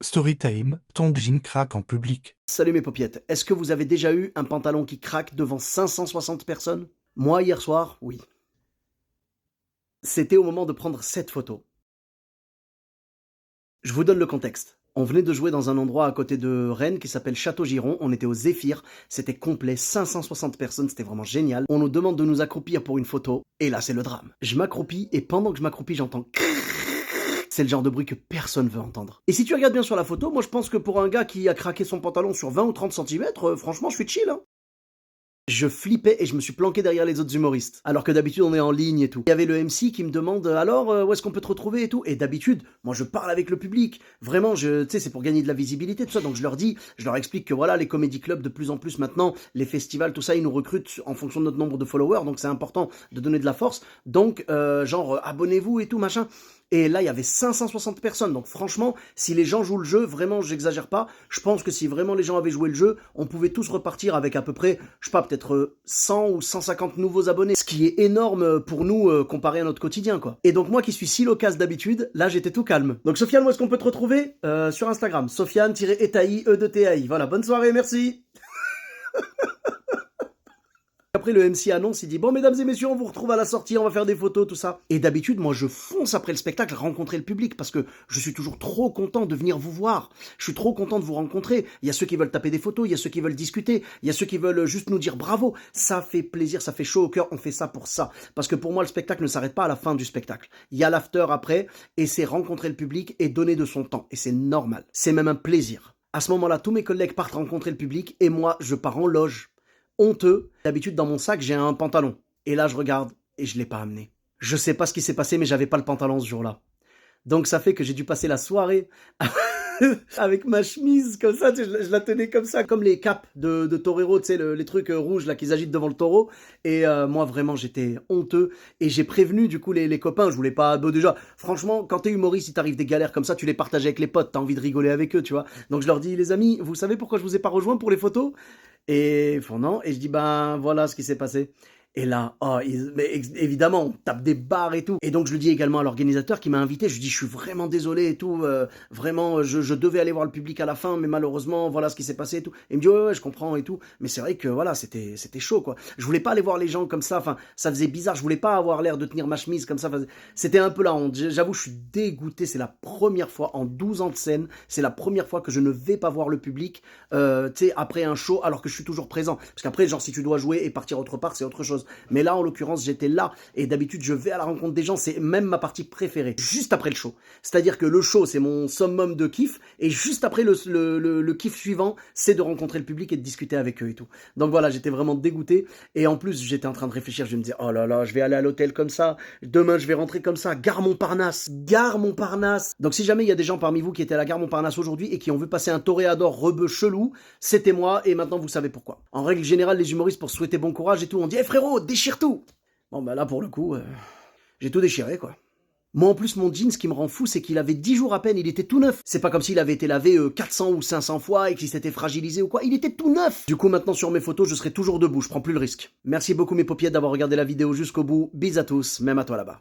Storytime, ton jean craque en public. Salut mes paupiettes, est-ce que vous avez déjà eu un pantalon qui craque devant 560 personnes? Moi, hier soir, oui. C'était au moment de prendre cette photo. Je vous donne le contexte. On venait de jouer dans un endroit à côté de Rennes qui s'appelle Château-Giron, on était au Zéphyr, c'était complet, 560 personnes, c'était vraiment génial. On nous demande de nous accroupir pour une photo, et là c'est le drame. Je m'accroupis, et pendant que je m'accroupis, j'entends... C'est le genre de bruit que personne veut entendre. Et si tu regardes bien sur la photo, moi je pense que pour un gars qui a craqué son pantalon sur 20 ou 30 cm, franchement je suis chill, hein. Je flippais et je me suis planqué derrière les autres humoristes. Alors que d'habitude on est en ligne et tout. Il y avait le MC qui me demande alors où est-ce qu'on peut te retrouver et tout. Et d'habitude, moi je parle avec le public. Vraiment, tu sais, c'est pour gagner de la visibilité, tout ça. Donc je leur explique que voilà, les comédie clubs de plus en plus maintenant, les festivals, tout ça, ils nous recrutent en fonction de notre nombre de followers. Donc c'est important de donner de la force. Donc abonnez-vous et tout machin. Et là, il y avait 560 personnes. Donc franchement, si les gens jouent le jeu, vraiment, j'exagère pas. Je pense que si vraiment les gens avaient joué le jeu, on pouvait tous repartir avec à peu près, je sais pas, peut-être 100 ou 150 nouveaux abonnés. Ce qui est énorme pour nous comparé à notre quotidien, quoi. Et donc moi qui suis si loquace d'habitude, là j'étais tout calme. Donc Sofiane, où est-ce qu'on peut te retrouver? Sur Instagram. Sofiane-Etaï, E2TAI. Voilà, bonne soirée, merci. Après, le MC annonce, il dit « Bon, mesdames et messieurs, on vous retrouve à la sortie, on va faire des photos, tout ça. » Et d'habitude, moi, je fonce après le spectacle rencontrer le public parce que je suis toujours trop content de venir vous voir. Je suis trop content de vous rencontrer. Il y a ceux qui veulent taper des photos, il y a ceux qui veulent discuter, il y a ceux qui veulent juste nous dire bravo. Ça fait plaisir, ça fait chaud au cœur, on fait ça pour ça. Parce que pour moi, le spectacle ne s'arrête pas à la fin du spectacle. Il y a l'after après et c'est rencontrer le public et donner de son temps. Et c'est normal. C'est même un plaisir. À ce moment-là, tous mes collègues partent rencontrer le public et moi, je pars en loge. Honteux. D'habitude, dans mon sac, j'ai un pantalon. Et là, je regarde et je l'ai pas amené. Je sais pas ce qui s'est passé, mais j'avais pas le pantalon ce jour-là. Donc ça fait que j'ai dû passer la soirée avec ma chemise comme ça, tu sais, je la tenais comme ça, comme les capes de torero, tu sais, les trucs rouges là qu'ils agitent devant le taureau. Et moi vraiment j'étais honteux et j'ai prévenu du coup les copains, je voulais pas... Bon, déjà, franchement, quand t'es humoriste, si t'arrives des galères comme ça, tu les partages avec les potes, t'as envie de rigoler avec eux, tu vois. Donc je leur dis, les amis, vous savez pourquoi je vous ai pas rejoint pour les photos? Et ils font non, et je dis ben voilà ce qui s'est passé. Et là, évidemment, on tape des barres et tout. Et donc, je le dis également à l'organisateur qui m'a invité. Je lui dis, je suis vraiment désolé et tout. Vraiment, je devais aller voir le public à la fin, mais malheureusement, voilà ce qui s'est passé et tout. Et il me dit, ouais, je comprends et tout. Mais c'est vrai que, voilà, c'était chaud, quoi. Je voulais pas aller voir les gens comme ça. Enfin, ça faisait bizarre. Je voulais pas avoir l'air de tenir ma chemise comme ça. Enfin, c'était un peu la honte. J'avoue, je suis dégoûté. C'est la première fois en 12 ans de scène. C'est la première fois que je ne vais pas voir le public, tu sais, après un show, alors que je suis toujours présent. Parce qu'après, genre, si tu dois jouer et partir autre part, c'est autre chose. Mais là, en l'occurrence, j'étais là. Et d'habitude, je vais à la rencontre des gens. C'est même ma partie préférée. Juste après le show. C'est-à-dire que le show, c'est mon summum de kiff. Et juste après, le kiff suivant, c'est de rencontrer le public et de discuter avec eux et tout. Donc voilà, j'étais vraiment dégoûté. Et en plus, j'étais en train de réfléchir. Je me disais, oh là là, je vais aller à l'hôtel comme ça. Demain, je vais rentrer comme ça. Gare Montparnasse. Gare Montparnasse. Donc si jamais il y a des gens parmi vous qui étaient à la gare Montparnasse aujourd'hui et qui ont vu passer un toréador rebeu chelou, c'était moi. Et maintenant, vous savez pourquoi. En règle générale, les humoristes, pour souhaiter bon courage et tout, on dit, hey, frérot, déchire tout. Bon, bah là, pour le coup, j'ai tout déchiré, quoi. Moi, en plus, mon jean, ce qui me rend fou, c'est qu'il avait 10 jours à peine, il était tout neuf. C'est pas comme s'il avait été lavé 400 ou 500 fois et qu'il s'était fragilisé ou quoi, il était tout neuf. Du coup, maintenant, sur mes photos, je serai toujours debout, je prends plus le risque. Merci beaucoup, mes paupiètes, d'avoir regardé la vidéo jusqu'au bout. Bis à tous, même à toi là-bas.